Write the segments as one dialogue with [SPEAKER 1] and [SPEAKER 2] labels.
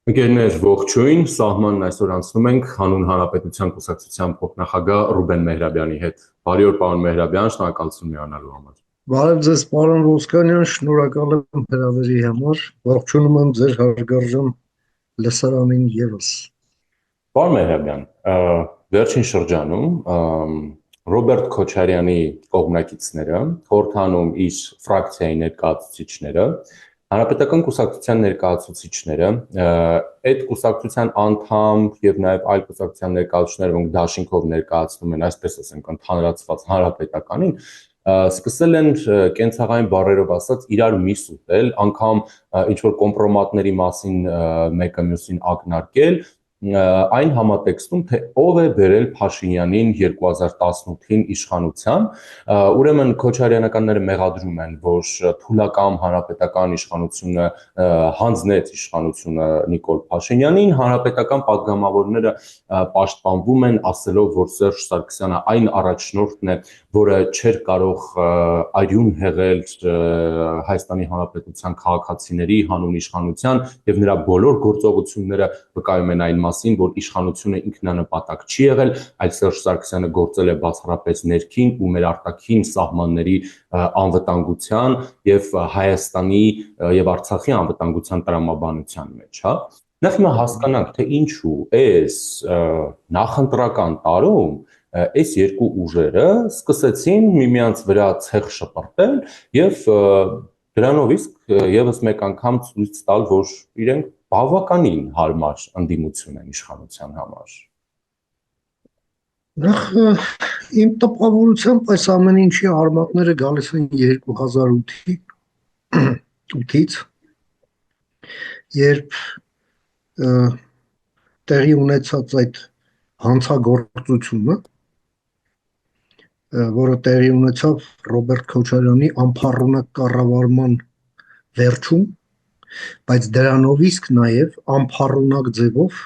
[SPEAKER 1] Ընկերներ, ողջույն, սահմանն այսօր անցնում ենք հանուն Հանրապետության կուսակցության փոխնախագահ Ռուբեն Մեհրաբյանի հետ։ Բարի օր, պարոն Մեհրաբյան, շնորհակալություն միանալու համար։
[SPEAKER 2] Բարև ձեզ, պարոն Ոսկանյան, շնորհակալ եմ հրավերի համար, ողջունում եմ ձեր հարգարժան լսարանին ևս։
[SPEAKER 1] Պարոն Մեհրաբյան, վերջին շրջանում Ռոբերտ Քոչարյանի կողմնակիցները խորհրդանում իր ֆրակցիայի ներկայացուցիչները Հանրապետական կուսակցության ներկայացուցիչները, այդ կուսակցության անդամ եւ նաեւ այլ կուսակցության ներկայացուցիչներ, որոնք դաշինքով ներկայացնում են, այսպես ասենք, ընդհանրացված հանրապետականին, սկսել են կենցաղային բառերով ասած իրար միս ուտել, անգամ ինչ որ կոմպրոմատների մասին մեկը մյուսին ակնարկել, այն համատեքստում, թե ով է բերել Փաշինյանին 2018-ին իշխանության, ուրեմն քոչարյանականները մեղադրում են, որ թուլակամ հանրապետական իշխանությունը հանձնեց իշխանությունը Նիկոլ Փաշինյանին, հանրապետական падգամավորները պաշտպանվում են, ասելով, որ Սերժ Սարգսյանը այն առաջնորդն է, որը չէր կարող արյուն հեղել Հայաստանի Հանրապետության քաղաքացիների հանուն իշխանության եւ նրա բոլոր գործողությունները վկայում են այն մասին, որ իշխանությունը ինքնանպատակ չի եղել, այլ Սերժ Սարգսյանը գործել է բացառապես ներքին ու մեր արտաքին սահմանների անվտանգության եւ Հայաստանի եւ Արցախի անվտանգության տրամաբանության մեջ, հա։ Նախ հիմա հասկանանք, թե ինչու այս նախընտրական տարում այս երկու ուժերը սկսեցին միմյանց վրա ցեխ շպրտել եւ դրանով իսկ եւս մեկ անգամ ցույց տալ, որ իրենք բավականին հարմար ընդդիմություն են իշխանության համար։
[SPEAKER 2] Նախ իմ տպավորությամբ այս ամեն ինչի արմատները գալիս են 2008-ից, երբ տեղի ունեցած այդ հանցագործությունը, որը տեղի ունեցավ Ռոբերտ Քոչարյանի անփառունակ կառավարման վերջում, բայց դրանով իսկ նաև անփառունակ ձևով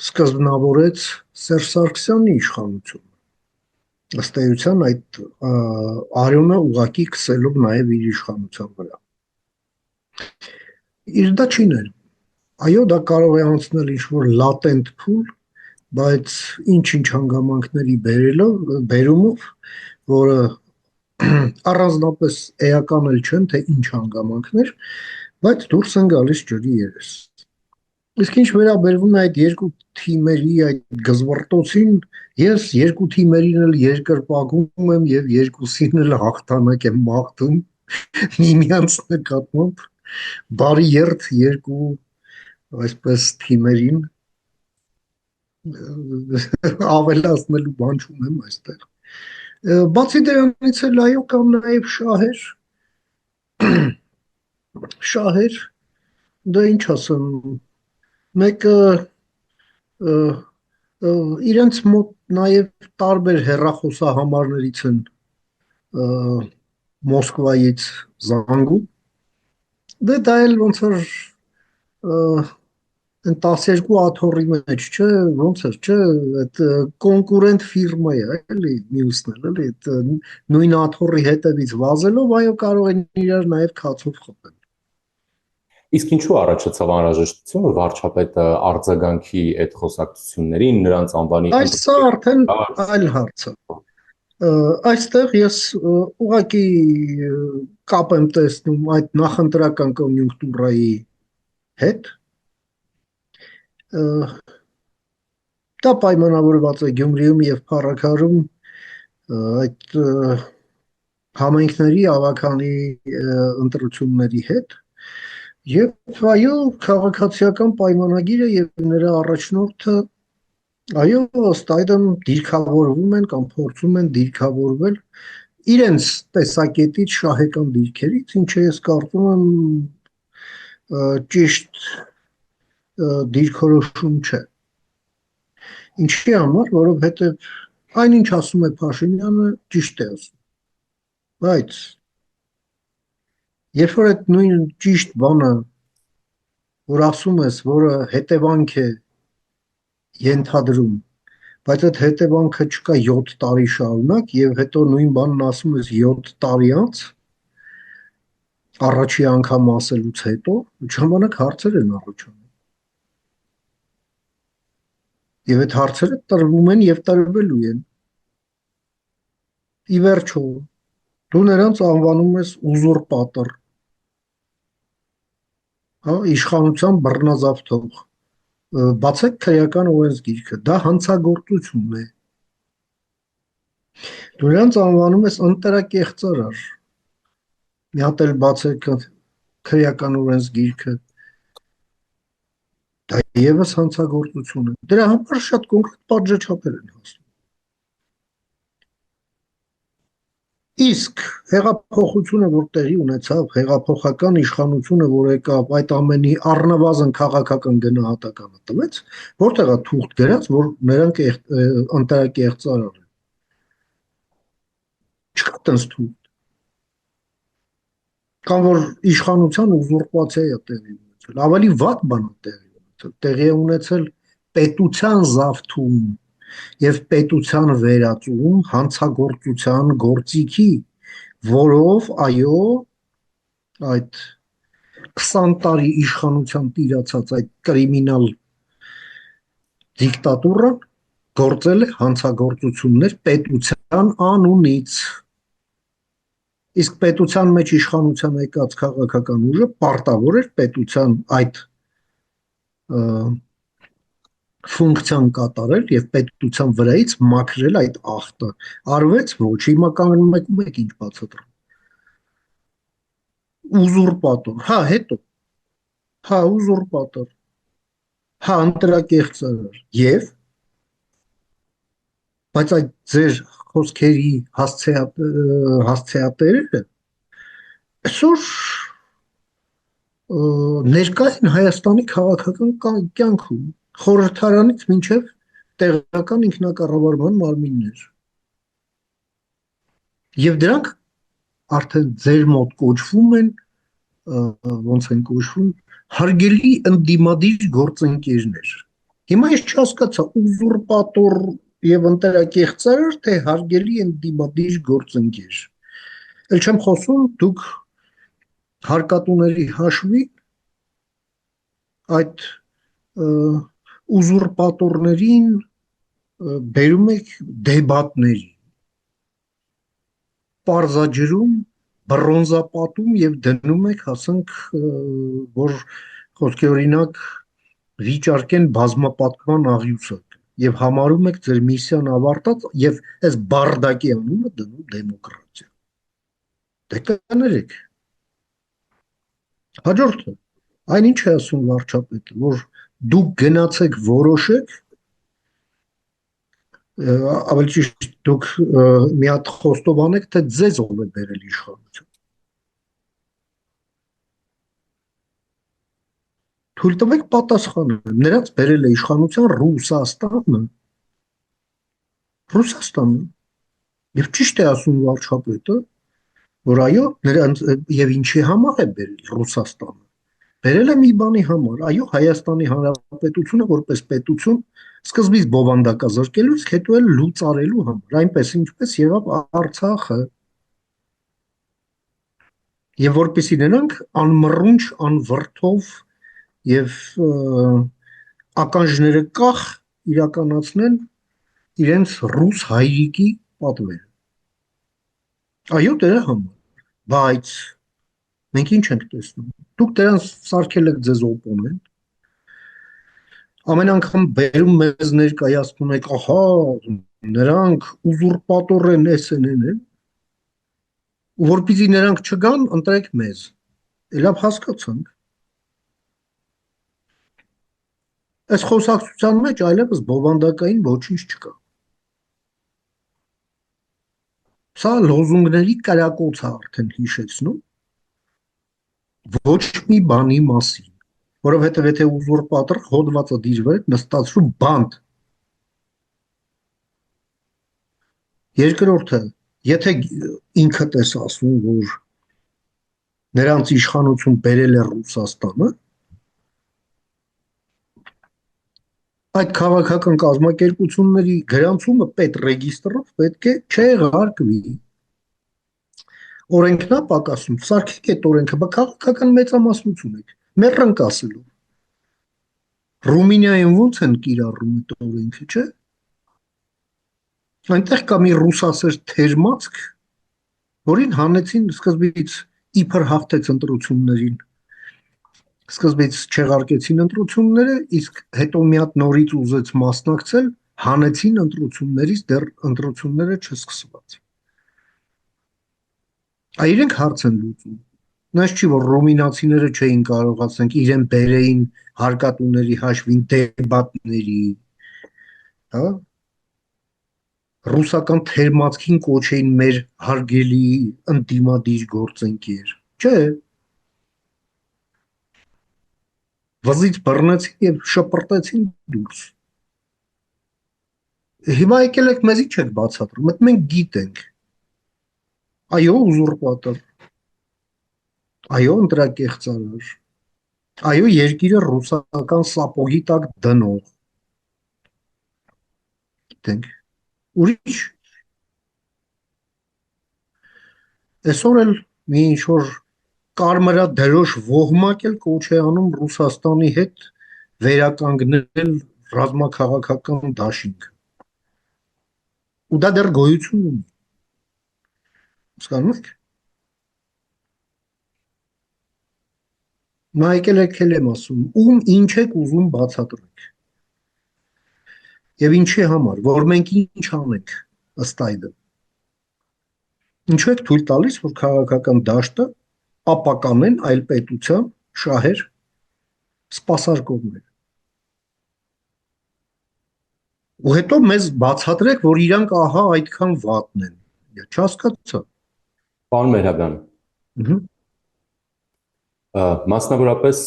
[SPEAKER 2] սկզբնավորեց Սերժ Սարգսյանի իշխանությունը։ Ըստ էության այդ արյունը ուղղակի քսելով նաև իր իշխանության վրա։ Իր դա չի ներում։ Այո, դա կարող է անցնել ինչ-որ լատենտ փուլ, բայց ինչ-ինչ հանգամանքների բերումով, որը առանձնապես էական էլ չեն, թե ինչ հանգամանքներ, բայց դուրս են գալիս ջրի երես։ Իսկ ինչ վերաբերվում է այդ երկու թիմերի այդ գզվռտոցին, ես երկու թիմերին էլ երկրպագում եմ եւ երկուսին էլ հաղթանակ եմ մաղթում միմյանց նկատմամբ, բարի երթ երկու այսպես թիմերին, ավելացնելու բան չունեմ այստեղ։ Բացի դրանից էլ այո կան նաև շահեր, դա ինչ ասեմ, մեկը իրենց մոտ նաև տարբեր հեռախոսահամարներից են Մոսկվայից զանգում, դա էլ ոնց որ այն 12 աթոռի մեջ, չէ, ոնց էր, չէ, այդ կոնկուրենտ ֆիրմա է, էլի, մյուսն էլ, էլի, այդ նույն աթոռի հետևից վազելով, այո, կարող են իրար նաև քացով խփել։
[SPEAKER 1] Իսկ ինչու առաջացավ անհրաժեշտություն, որ վարչապետը արձագանքի այդ խոսակցություններին, նրանց անվանի
[SPEAKER 2] Այս սա արդեն այլ հարց է։ Այստեղ ես ուղղակի կապ եմ տեսնում այդ նախընտրական կոնյունկտուրայի հետ, դա պայմանավորված է Գյումրիում եւ Փառաքարում այդ համայնքների ավագանի ընտրությունների հետ եւ այո քաղաքացիական պայմանագիրը եւ նրա առաջնորդը այո ըստ այդմ դիրքավորվում են կամ փորձում են դիրքավորվել իրենց տեսակետից շահեկան դիրքերից, ինչը ես կարծում եմ ճիշտ դիրքորոշում չէ։ Ինչի համար, որովհետև այնինչ ասում է Փաշինյանը, ճիշտ է ասում։ Բայց երբ որ այդ նույն ճիշտ բանը, որ ասում ես, որը հետևանք է ենթադրում, բայց այդ հետևանքը չկա 7 տարի շարունակ եւ հետո նույն բանն ասում ես 7 տարի անց, Առաջի անգամ ասելուց հետո ժամանակ հարցեր են առաջանում։ Եվ այդ հարցերը տրվում են եւ տրվելու են։ Ի վերջո, դու նրանց անվանում ես ուզուրպատոր, հա, իշխանության բռնազավթող։ Բացեք քրեական օրենսգիրքը, դա հանցագործություն է։ Դու նրանց անվանում ես ընտրակեղծարար։ Մի հատ էլ բացեք քրեական օրենսգիրքը, դա եւս հանցագործություն է։ Դրա համար շատ կոնկրետ պատժաչափեր են հասնում։ Իսկ հեղափոխությունը, որ տեղի ունեցավ, հեղափոխական իշխանությունը, որ եկավ, այդ ամենի առնվազն քաղաքական գնահատականը տվեց, որտեղ է թուղթ գրած, որ նրանք ընտրակեղծարար են։ Չկա տես թուղթ։ Կամ որ իշխանության ուզուրպացիա է տեղի ունեցել, ավելի վատ բան է տեղի ունեցել, տեղի է ունեցել պետության զավթում եւ պետության վերածում հանցագործության գործիքի, որով այո, այդ 20 տարի իշխանության տիրացած այդ կրիմինալ դիկտատուրան գործել է հանցագործություններ պետության անունից։ Իսկ պետության մեջ իշխանության եկած քաղաքական ուժը պարտավոր էր պետության այդ ֆունկցիան կատարել եւ պետության վրայից մաքրել այդ ախտը։ Արվեց ոչ, հիմա կանգնում եք ինչ բացատրում։ Ուզուրպատոր, հա, հետո, հա, ուզուրպատոր, հա, ընտրակեղծարար եւ բայց այդ ձեր խոսքերի հասցեատերերը այսօր ներկա են Հայաստանի քաղաքական կյանքում, խորհրդարանից մինչև տեղական ինքնակառավարման մարմիններ։ Եվ դրանք արդեն ձեր մոտ կոչվում են, ոնց են կոչվում, հարգելի ընդդիմադիր գործընկերներ։ Հիմա ես չհասկացա, ուզուրպատոր եւ ընտրակեղծարար, թե հարգելի ընդդիմադիր գործընկեր։ Էլ չեմ խոսում, դուք հարկատուների հաշվին այդ ուզուրպատորներին բերում եք դեբատների, պարզաջրում, բռոնզապատում եւ դնում եք, ասենք, որ խոսքի օրինակ վիճարկեն բազմապատկման աղյուսակ եւ համարում եք ձեր միսիան ավարտած եւ այս բարդակի անունը դնում դեմոկրատիա։ Դե կներեք։ Հաջորդը, այնինչ է ասում վարչապետը, որ դուք գնացեք որոշեք, ավելի ճիշտ դուք մի հատ խոստովանեք, թե ձեզ ով է բերել իշխանություն։ Թույլ տվեք պատասխանեմ, նրանց բերել է իշխանության Ռուսաստանը։ Ռուսաստանը։ Եվ ճիշտ է ասում վարչապետը, որ այո, նրանց եւ ինչի համար է բերել Ռուսաստանը։ Բերել է մի բանի համար, այո, Հայաստանի Հանրապետությունը որպես պետություն սկզբից բովանդակազրկելու, իսկ հետո էլ լուծարելու համար, այնպես ինչպես եղավ Արցախը։ Եվ որպեսզի նրանք անմռունչ, անվրդով եւ ականջները կախ իրականացնեն իրենց ռուս հայրիկի պատվերը։ Այո, դրա համար, բայց մենք ինչ ենք տեսնում։ Դուք դրանց սարքել եք ձեզ օպոնենտ, ամեն անգամ բերում մեզ ներկայացնում եք, ահա, նրանք ուզուրպատոր են, էսեն են, ու որպեսզի նրանք չգան, ընտրեք մեզ։ Լավ հասկացանք։ Այս խոսակցության մեջ այլևս բովանդակային ոչինչ չկա։ Սա լոզունգների կրակոց է արդեն հիշեցնում, ոչ մի բանի մասին, որովհետև եթե ուզուրպատոր հոդվածը դիժվեր նստածրու բանդ։ Երկրորդը, եթե ինքդ ես ասում, որ նրանց իշխանություն բերել է Ռուսաստանը, այդ քաղաքական կազմակերպությունների գրանցումը պետ ռեգիստրով պետք է չեղարկվի։ օրենքն է պակասում, սարքեք այդ օրենքը, բա քաղաքական մեծամասնություն եք, մեռանք ասելով։ Ռումինիայում ո՞նց են կիրառում այդ օրենքը, չէ՞։ Այնտեղ կա մի ռուսասեր թերմացք, որին հանեցին սկզբից իբր հաղթեց ընտրություններին, սկզբից չեղարկեցին ընտրությունները, իսկ հետո մի հատ նորից ուզեց մասնակցել, հանեցին ընտրություններից, դեռ ընտրությունները չսկսված։ Իրենք հարց են լուծում։ Նայած չի, որ ռումինացիները չէին կարող, ասենք, իրեն բերեին հարկատուների հաշվին դեբատների, հա, ռուսական թերմացքին կոչեին մեր հարգելի ընդդիմադիր գործընկեր, չէ, վզից բռնեցին եւ շպրտեցին դուրս։ Հիմա եկել եք մեզի չեք բացատրում, այդ մենք գիտենք։ Այո, ուզուրպատոր, այո, ընտրակեղծարար, այո, երկիրը ռուսական սապոգի տակ դնող, գիտենք, ուրիշ, այսօր էլ մի ինչ-որ կարմրադրոշ ոհմակ էլ կոչ է անում Ռուսաստանի հետ վերականգնել ռազմաքաղաքական դաշինք։ Ու դա դեռ գոյություն ունի։ Հասկանում եք։ Նա եկել եմ ասում, ում ինչ եք ուզում բացատրեք։ Եվ ինչի համար, որ մենք ինչ անենք ըստ այդմ։ Ինչու եք թույլ տալիս, որ քաղաքական դաշտը ապականեն այլ պետության շահեր սպասարկողներ։ Ու հետո մեզ բացատրեք, որ իրանք ահա այդքան վատն են։ Չհասկացա։
[SPEAKER 1] Պարոն Մեհրաբյան, մասնավորապես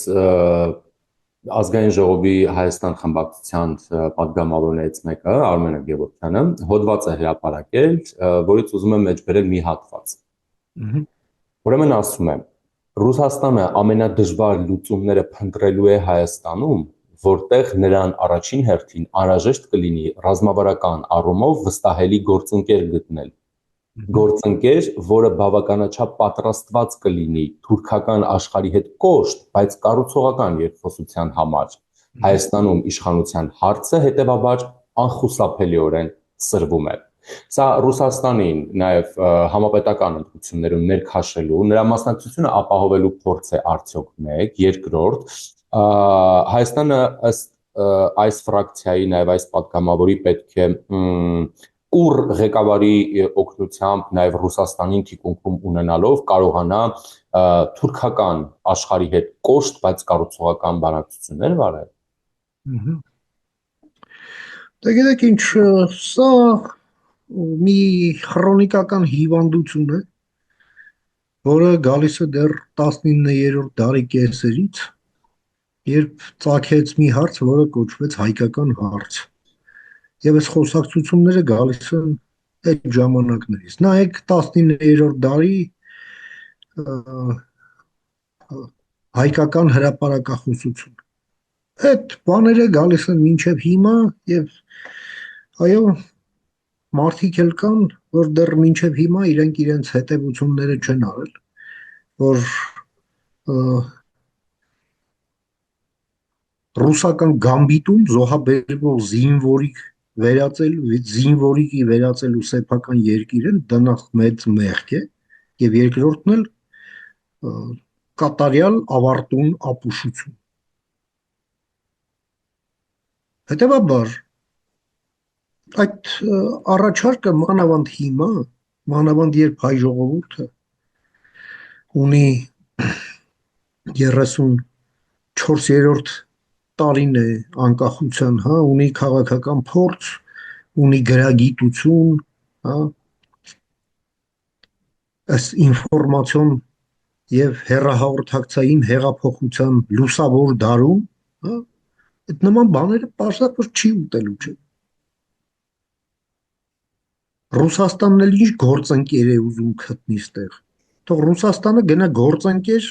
[SPEAKER 1] Ազգային ժողովի Հայաստան խմբակցության պատգամավորներից մեկը, Արմեն Գևորգյանը, հոդված է հրապարակել, որից ուզում եմ մեջբերել մի հատված։ Ուրեմն ասում է. Ռուսաստանը ամենադժվար լուծումները փնտրելու է Հայաստանում, որտեղ նրան առաջին հերթին անհրաժեշտ կլինի ռազմավարական առումով վստահելի գործընկեր գտնել։ Գործընկեր, որը բավականաչափ պատրաստված կլինի թուրքական աշխարհի հետ կոշտ, բայց կառուցողական երկխոսության համար։ Հայաստանում իշխանության հարցը հետևաբար անխուսափելիորեն սրվում է։ Սա Ռուսաստանին նաև համապետական ընտրություններում ներքաշելու, նրա մասնակցությունը ապահովելու փորձ է արդյոք մեկ, երկրորդ, Հայաստանը ըստ այս ֆրակցիայի, նաև այս պատգամավորի պետք է ուր ղեկավարի օգնությամբ նաև Ռուսաստանին թիկունքում ունենալով կարողանա թուրքական աշխարհի հետ կոշտ, բայց կառուցողական բանակցություններ վարել։
[SPEAKER 2] Դե գիտեք ինչ, սա մի քրոնիկական հիվանդություն է, որը գալիս է դեռ 19-րդ դարի կեսերից, երբ ծագեց մի հարց, որը կոչվեց հայկական հարց։ Եվ այս խոսակցությունները գալիս են այդ ժամանակներից։ Նայեք 19-րդ դարի հայկական հրապարակախոսություն։ Այդ բաները գալիս են մինչև հիմա եւ այո, մարդիկ էլ կան, որ դեռ մինչև հիմա իրենց հետևությունները չեն արել, որ ռուսական գամբիտում զոհաբերվող զինվորիկի վերածելու սեփական երկիրը դնախ մեծ մեղք է եւ երկրորդն էլ կատարյալ ավարտուն ապուշություն։ Հետևաբար այդ առաջարկը մանավանդ հիմա, մանավանդ երբ հայ ժողովուրդը ունի 34-րդ տարին է անկախության, հա, ունի քաղաքական փորձ, ունի գրագիտություն, հա, այս ինֆորմացիոն եւ հեռահաղորդակցային հեղափոխության լուսավոր դարում, հա, այդ նման բաները պարզապես չի ուտելու չէ։ Ռուսաստանն էլ ինչ գործընկեր է ուզում գտնի ստեղ։ Թող Ռուսաստանը գնա գործընկեր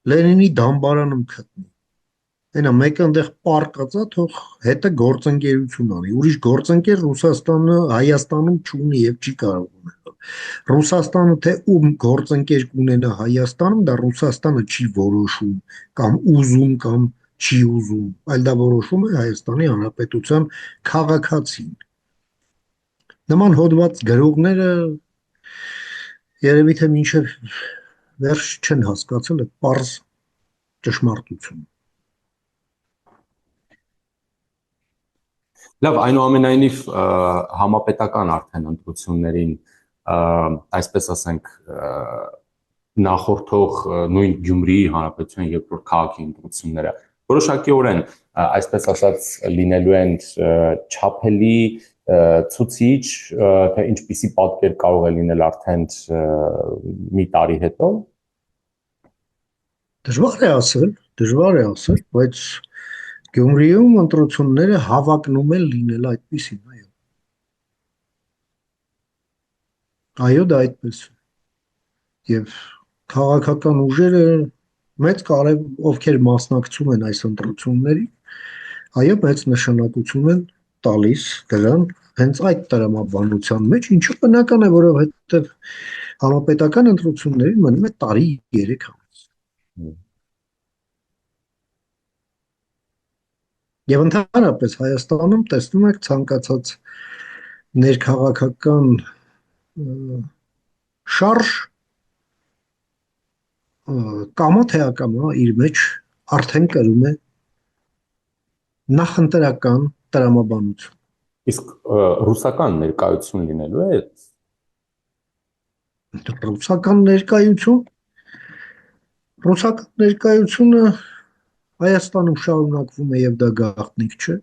[SPEAKER 2] Լենինի դամբարանում գտնի։ Այնա մեկը այնտեղ պարկած է, թող հետը գործընկերություն անի։ Ուրիշ գործընկեր Ռուսաստանը Հայաստանում չունի եւ չի կարող ունենալ։ Ռուսաստանը թե ում գործընկեր կունենա Հայաստանում, դա Ռուսաստանը չի որոշում, կամ ուզում, կամ չի ուզում, այլ դա որոշում է Հայաստանի Հանրապետության քաղաքացին։ Նման հոդված գրողները երևի թե մինչև վերջ չեն հասկացել այդ պարզ ճշմարտությունը։
[SPEAKER 1] Լավ, այնուամենայնիվ համապետական արդեն ընտրություններին, այսպես ասենք, նախորդող նույն Գյումրիի հանրապետության երկրորդ քաղաքի ընտրությունները որոշակիորեն, այսպես ասած, լինելու են չափելի ցուցիչ, թե ինչպիսի պատկեր կարող է լինել արդեն մի տարի հետո։
[SPEAKER 2] Դժվար է ասել, բայց Գյումրիում ընտրությունները հավակնում են լինել այդպիսին, այո։ Այո, դա այդպես է։ Եվ քաղաքական ուժերը մեծ կարև ովքեր մասնակցում են այս ընտրություններին, այո, մեծ նշանակություն են տալիս դրան հենց այդ տրամաբանության մեջ, ինչը բնական է, որովհետև համապետական ընտրություններին մնում է տարի 3 ամիս։ Եվ ընդհանրապես Հայաստանում տեսնում եք ցանկացած ներքաղաքական շարժ կամա թե ակամա իր մեջ արդեն կրում է նախընտրական տրամաբանություն։
[SPEAKER 1] Իսկ ռուսական ներկայություն լինելու է այդ։
[SPEAKER 2] Ռուսական ներկայությունը Հայաստանում շարունակվում է եւ դա գաղտնիք չէ։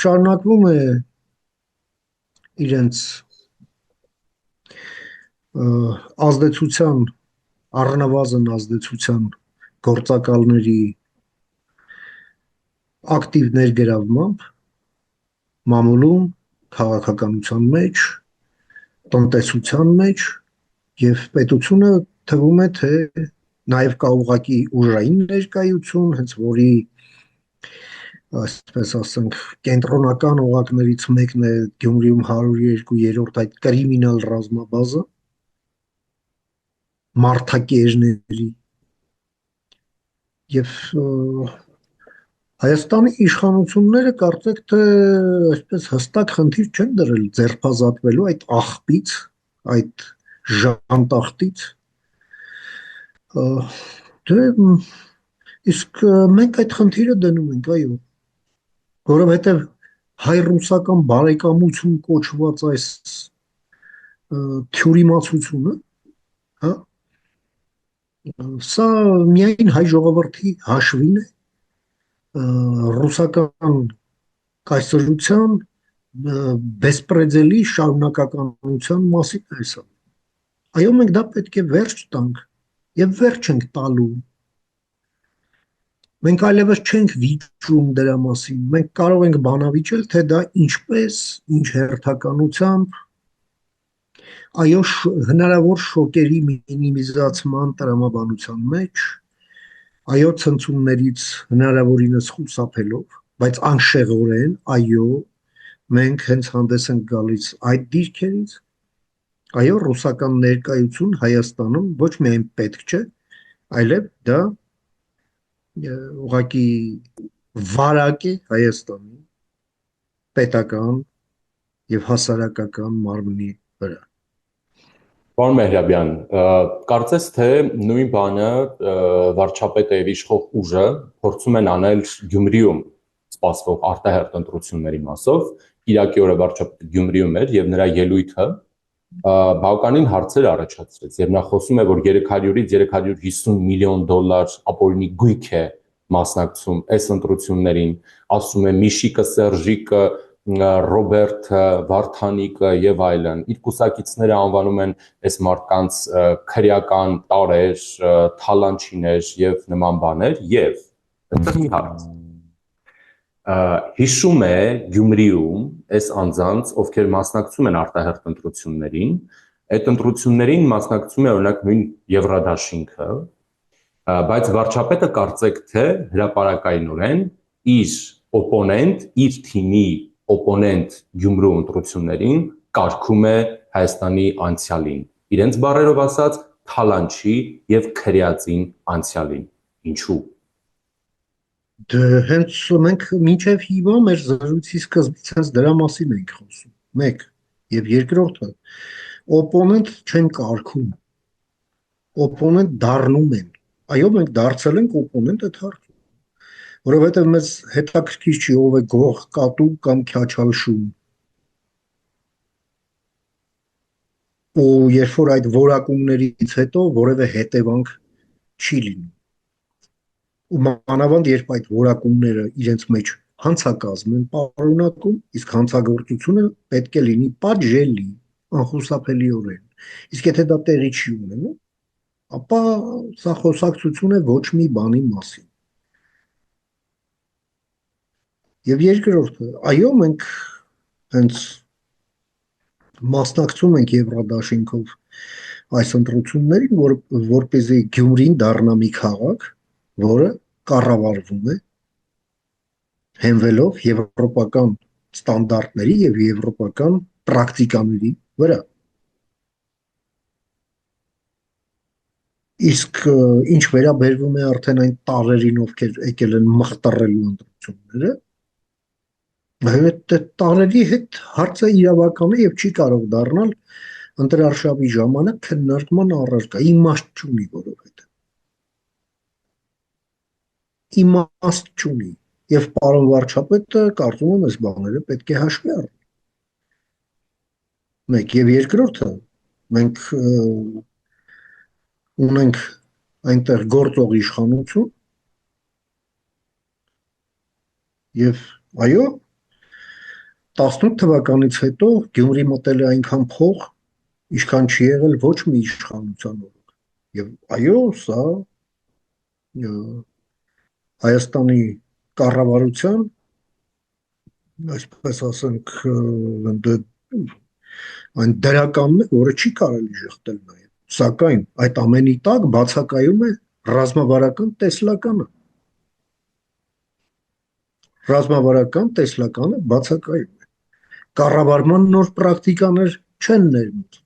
[SPEAKER 2] Շարունակվում է իրենց ազդեցության, առնվազն ազդեցության գործակալների ակտիվ ներգրավմամբ մամուլում, քաղաքականության մեջ, տնտեսության մեջ եւ պետությունը թվում է թե նաև կա ուղղակի ուժային ներկայություն, հենց որի այսպես ասենք կենտրոնական օղակներից մեկն է Գյումրիում 102-րդ այդ կրիմինալ ռազմաբազը մարդակերների եւ Հայաստանի իշխանությունները կարծեք թե այսպես հստակ խնդիր չեն դրել ձերբազատվելու այդ աղբից, այդ ժանտախտից։ Դե իսկ մենք այդ խնդիրը դնում ենք, այո, որովհետև հայ-ռուսական բարեկամություն կոչված այս թյուրիմացությունը, հա, սա միայն հայ ժողովրդի հաշվին է, ռուսական կայսրության բեսպրեդելի շարունակականության մասին է սա։ Այո, մենք դա պետք է վերջ տանք եւ վերջ ենք տալու։ Մենք այլևս չենք վիճում դրա մասին։ Մենք կարող ենք բանավիճել, թե դա ինչպես, ինչ հերթականությամբ, այո, հնարավոր շոկերի մինիմիզացման տրամաբանության մեջ, այո, ցնցումներից հնարավորինս խուսափելով, բայց անշեղորեն, այո, մենք հենց հանդես ենք գալիս այդ դիրքերից, այո, ռուսական ներկայություն Հայաստանում ոչ միայն պետք չէ, այլև դա ուղղակի վարակ է Հայաստանի պետական եւ հասարակական մարմնի վրա։
[SPEAKER 1] Պարոն Մեհրաբյան, կարծես թե նույն բանը վարչապետը եւ իշխող ուժը փորձում են անել Գյումրիում սպասվող արտահերթ ընտրությունների մասով։ Կիրակի օրը վարչապետը Գյումրիում էր եւ նրա ելույթը բավականին հարցեր առաջացրեց եւ նա խոսում է, որ 300-ից 350 միլիոն դոլար ապօրինի գույք է մասնակցում այս ընտրություններին, ասում է Միշիկը, Սերժիկը, Ռոբերտը, Վարդանիկը եւ այլն։ Իր կուսակիցները անվանում են այս մարդկանց քրեական տարեր, թալանչիներ եւ նման բաներ եւ այդտեղ մի հարց հիշում է Գյումրիում այս անձանց, ովքեր մասնակցում են արտահերթ ընտրություններին, այդ ընտրություններին մասնակցում է օրինակ նույն Եվրադաշինքը, բայց վարչապետը կարծեք թե հրապարակայնորեն իր օպոնենտ, իր թիմի օպոնենտ Գյումրու ընտրություններին կարգում է Հայաստանի անցյալին, իրենց բառերով ասած, թալանչի եւ քրեածին անցյալին։ Ինչու՞։
[SPEAKER 2] Դե հենց մենք մինչև հիմա մեր զրույցի սկզբից հենց դրա մասին ենք խոսում։ Մեկ եւ երկրորդը օպոնենտ չեն կարգում, օպոնենտ դառնում են։ Այո, մենք դարձել ենք օպոնենտ այդ հարցում, որովհետեւ մեզ հետաքրքիր չի ով է գող, կատու կամ քյաչալ շուն։ Ու երբ որ այդ որակումներից հետո որևէ հետևանք չի լինում։ Ու մանավանդ երբ այդ որակումները իրենց մեջ հանցակազմ են պարունակում, իսկ հանցագործությունը պետք է լինի պատժելի, անխուսափելիորեն։ Իսկ եթե դա տեղի չի ունենում, ապա սա խոսակցություն է ոչ մի բանի մասին։ Եվ երկրորդը, այո, մենք հենց մասնակցում ենք Եվրադաշինքով այս ընտրություններին, որպեսզի Գյումրին դառնա մի քաղաք, որը կառավարվում է հենվելով եվրոպական ստանդարտների եւ եվրոպական պրակտիկաների վրա։ Իսկ ինչ վերաբերվում է արդեն այն տարերին, ովքեր եկել են մխտռելու ընտրությունները, այդ տարերի հետ հարցը իրավական է եւ չի կարող դառնալ ընտրարշավի ժամանակ քննարկման առարկա, իմաստ չունի որովհետեւ։ Իմաստ չունի։ Եվ պարոն վարչապետը կարծում եմ այս բաները պետք է հաշվի առնել։ Մեկ եւ երկրորդը մենք ունենք այնտեղ գործող իշխանություն եւ այո 18 թվականից հետո Գյումրի մտել է այնքան փող, ինչքան չի եղել ոչ մի իշխանության օրոք։ Եվ այո, սա Հայաստանի կառավարության, այսպես ասենք, այն դրականն է, որը չի կարելի շղթել նաև։ Սակայն այդ ամենի տակ բացակայում է ռազմավարական տեսլականը։ Ռազմավարական տեսլականը բացակայում է։ Կառավարման նոր պրակտիկաներ չեն ներմուծվել։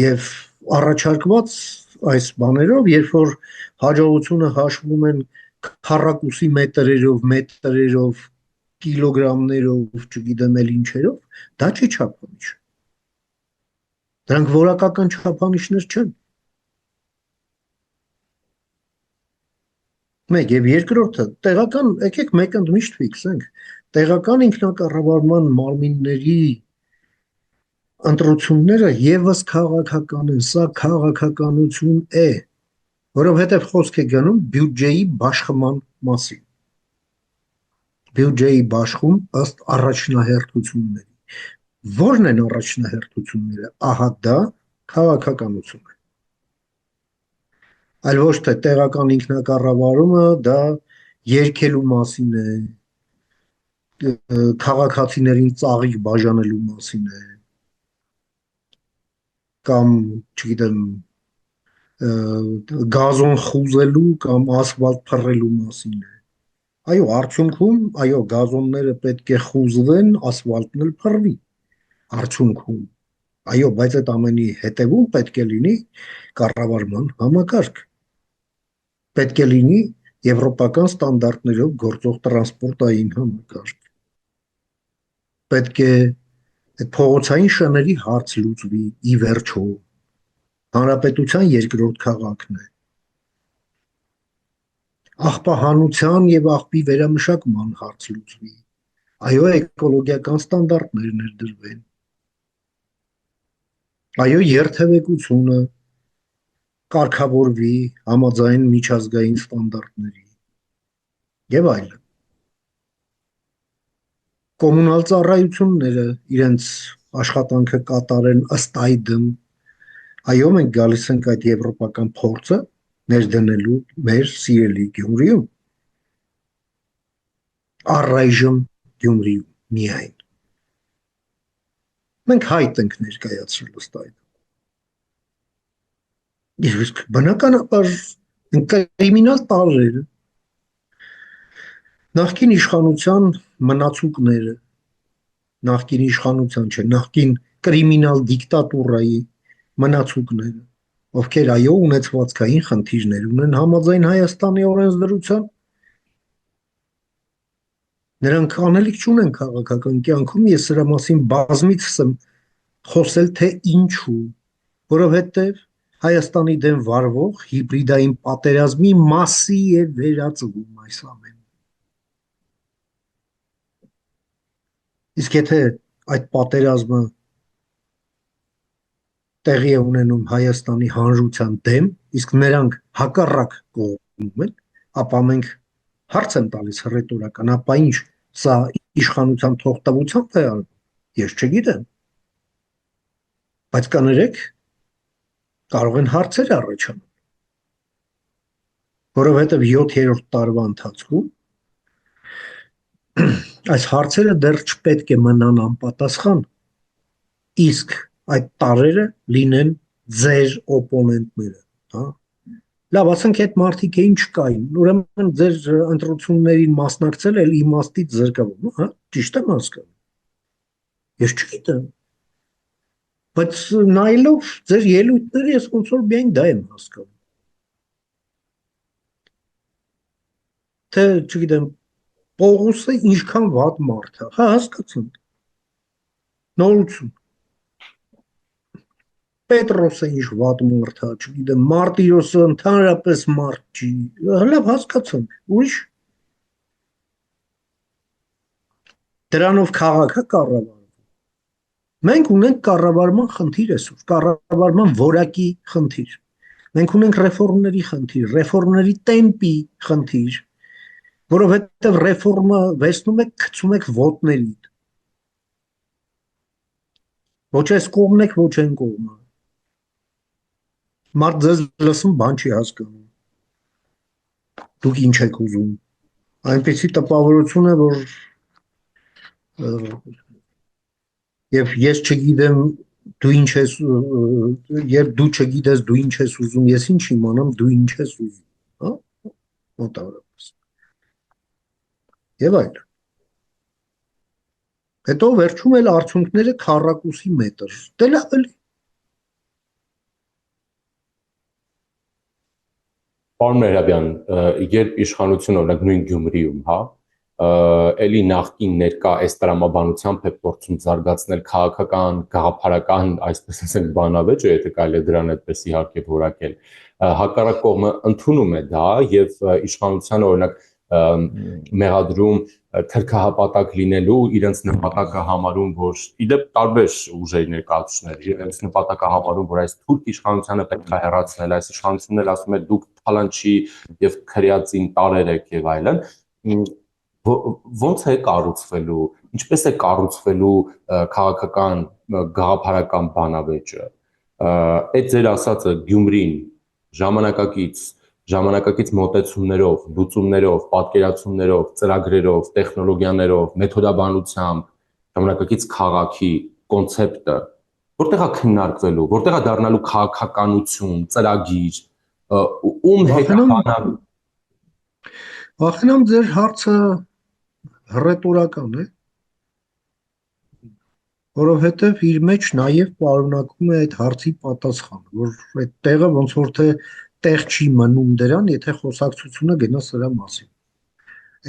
[SPEAKER 2] Եվ առաջարկված այս բաներով, երբ որ հաջողությունը հաշվում են քառակուսի մետրերով, կիլոգրամներով, չգիտեմ էլ ինչերով, դա չի չափանիշ։ Դրանք որակական չափանիշներ չեն։ Մեկ եւ երկրորդը, տեղական, եկեք մեկը միշտ ֆիքսենք, տեղական ինքնակառավարման մարմինների ընտրությունները եւս քաղաքական են, սա քաղաքականություն է, որովհետեւ խոսք է գնում բյուջեի բաշխման մասին։ Բյուջեի բաշխում ըստ առաջնահերթությունների։ Որն են առաջնահերթությունները։ Ահա դա քաղաքականություն է։ Այլ ոչ թե տեղական ինքնակառավարումը դա երկելու մասին է, քաղաքացիներին ծաղիկ բաժանելու մասին է, կամ, չգիտեմ, գազոն խուզելու կամ ասֆալտ փռելու մասին է։ Այո, արդյունքում, այո, գազոնները պետք է խուզվեն, ասֆալտն էլ փռվի։ Արդյունքում, այո, բայց այդ ամենի հետևում պետք է լինի կառավարման համակարգ։ Պետք է լինի եվրոպական ստանդարտներով գործող տրանսպորտային համակարգ։ Պետք է այդ փողոցային շների հարց լուծվի ի վերջո։ Հանրապետության երկրորդ քաղաքն է։ Աղբահանության եւ աղբի վերամշակման հարց լուծվի։ Այո, էկոլոգիական ստանդարտներ ներդրվեն։ Այո, երթևեկությունը կարգավորվի համաձայն միջազգային ստանդարտների եւ այլն։ Կոմունալ ծառայությունները իրենց աշխատանքը կատարեն ըստ այդմ։ Այո, մենք գալիս ենք այդ եվրոպական փորձը ներդնելու մեր սիրելի Գյումրիում։ Առայժմ Գյումրիում միայն։ Մենք հայտ ենք ներկայացրել ըստ այդմ։ Իսկ բնականաբար կրիմինալ տարրերը, նախկին իշխանության մնացուկները, նախկին իշխանության չէ, նախկին կրիմինալ դիկտատուրայի մնացուկները, ովքեր այո ունեցվածքային խնդիրներ ունեն համաձայն Հայաստանի օրենսդրության, նրանք անելիք չունեն քաղաքական կյանքում, ես սրա մասին բազմիցս եմ խոսել, թե ինչու, որովհետև Հայաստանի դեմ վարվող հիբրիդային պատերազմի մասի է վերածվում այս ամենը։ Իսկ եթե այդ պատերազմը տեղի է ունենում Հայաստանի հանրության դեմ, իսկ նրանք հակառակ կողմում են, ապա մենք հարց եմ տալիս հռետորական, ապա ինչ, սա իշխանության թողտվությամբ է արվում, ես չգիտեմ, բայց կներեք, կարող են հարցեր առաջանալ, որովհետև 7-րդ տարվա ընթացքում այս հարցերը դեռ չպետք է մնան անպատասխան, իսկ այդ տարրերը լինեն ձեր օպոնենտները, հա։ Լավ, ասենք այդ մարդիկ էին չկային, ուրեմն ձեր ընտրություններին մասնակցել էլ իմաստից զրկվում, հա, ճիշտ եմ հասկանում։ Ես չգիտեմ, բայց նայելով ձեր ելույթները ես ոնց որ միայն դա եմ հասկանում։ Թե, չգիտեմ, Պողոսը ինչքան վատ մարդ է, հա, հասկացանք։ Նորություն։ Պետրոսը ինչ վատ մարդ է, չգիտեմ, Մարտիրոսը ընդհանրապես մարդ չի, լավ հասկացանք, ուրիշ դրանով քաղաքը կառավարվում։ Մենք ունենք կառավարման խնդիր այսօր, կառավարման որակի խնդիր։ Մենք ունենք ռեֆորմների խնդիր, ռեֆորմների տեմպի խնդիր, որովհետև ռեֆորմը վերցնում եք, գցում եք ոտներիդ։ Ոչ այս կողմն եք, ոչ այն կողմը։ Մարդ ձեզ լսում, բան չի հասկանում։ Դուք ինչ եք ուզում։ Այնպեսի տպավորություն է, որ եւ ես չգիտեմ դու ինչ ես, երբ դու չգիտես դու ինչ ես ուզում, ես ինչ իմանամ դու ինչ ես ուզում, հա, մոտավորապես։ Եվ այլն։ Հետո վերջում էլ արդյունքները քառակուսի մետր։ Դե լավ էլի։
[SPEAKER 1] Պարոն Մեհրաբյան, երբ իշխանությունը օրինակ նույն Գյումրիում, հա, էլի նախկին ներկա այս տրամաբանությամբ է փորձում զարգացնել քաղաքական, գաղափարական, այսպես ասենք, բանավեճը, եթե կարելի է դրան այդպես իհարկե որակել, հակառակ կողմը ընդունում է դա եւ իշխանությանը օրինակ մեղադրում թրքահապատակ լինելու, իրենց նպատակը համարում, որ իդեպ տարբեր ուժերի ներկայացուցիչներ իրենց նպատակը համարում, որ այս թուրք իշխանությանը պետք է հեռացնել, այս իշխանությունն էլ ասում է դուք թալանչի եւ քրեածին տարեր եք եւ այլն, ո՞նց է կառուցվելու, ինչպես է կառուցվելու քաղաքական գաղափարական բանավեճը։ Այդ ձեր ասածը Գյումրին ժամանակակից մոտեցումներով, լուծումներով, պատկերացումներով, ծրագրերով, տեխնոլոգիաներով, մեթոդաբանությամբ, ժամանակակից քաղաքի կոնցեպտը որտեղ է քննարկվելու, որտեղ է դառնալու քաղաքականություն, ծրագիր, ում հետ է բանալու։
[SPEAKER 2] Վախենամ ձեր հարցը հռետորական է, որովհետև իր մեջ նաև պարունակում է այդ հարցի պատասխանը, որ այդ տեղը ոնց որ թե տեղ չի մնում դրան, եթե խոսակցությունը գնա սրա մասին։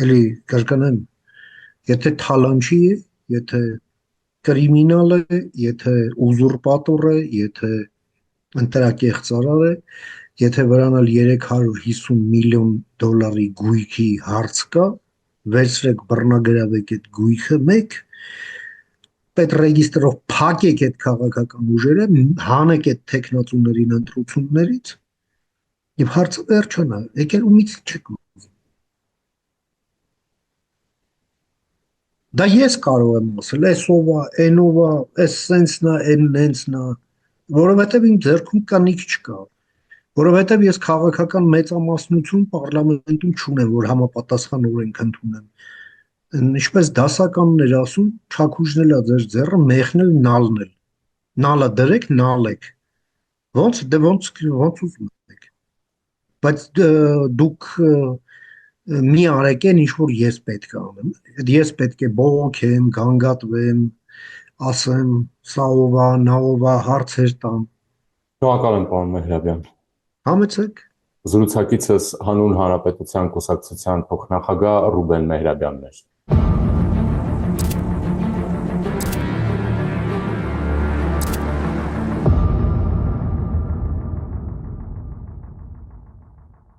[SPEAKER 2] Էլի կրկնեմ, եթե թալանչի է, եթե կրիմինալ է, եթե ուզուրպատոր է, եթե ընտրակեղծարար է, եթե վրան էլ 350 միլիոն դոլարի գույքի հարց կա, վերցրեք բռնագրավեք այդ գույքը մեկ, պետռեգիստրով փակեք այդ քաղաքական ուժերը, հանեք այդ տեխնացուներին ընտրություններից եւ հարցը վերջանա, եկել ումից չեք ուզում։ Դա ես կարող եմ ասել, էսով է, էնով է, էս սենսն է, էն նենսն է, որովհետեւ իմ ձեռքում կնիք չկա, որովհետեւ ես քաղաքական մեծամասնություն պարլամենտում չունեմ, որ համապատասխան օրենք ընդունեմ։ Ինչպես դասականն էր ասում, չաքուժն էլ է ձեր ձեռը, մեղն էլ նալն էլ։ Նալը դրեք, նալեք։ Ոնց, դե ոնց ուզում եք։ Բայց դուք մի արեք այն, ինչ որ ես պետք է անեմ։ Ես պետք է բողոքեմ, գանգատվեմ, ասեմ սա ով է, նա ով է, հարցեր տամ։
[SPEAKER 1] Շնորհակալ եմ, պարոն Մեհրաբյան։
[SPEAKER 2] Համեցեք։
[SPEAKER 1] Զրուցակիցս Հանուն Հանրապետության կուսակցության փոխնախագահ Ռուբեն Մեհրաբյանն էր։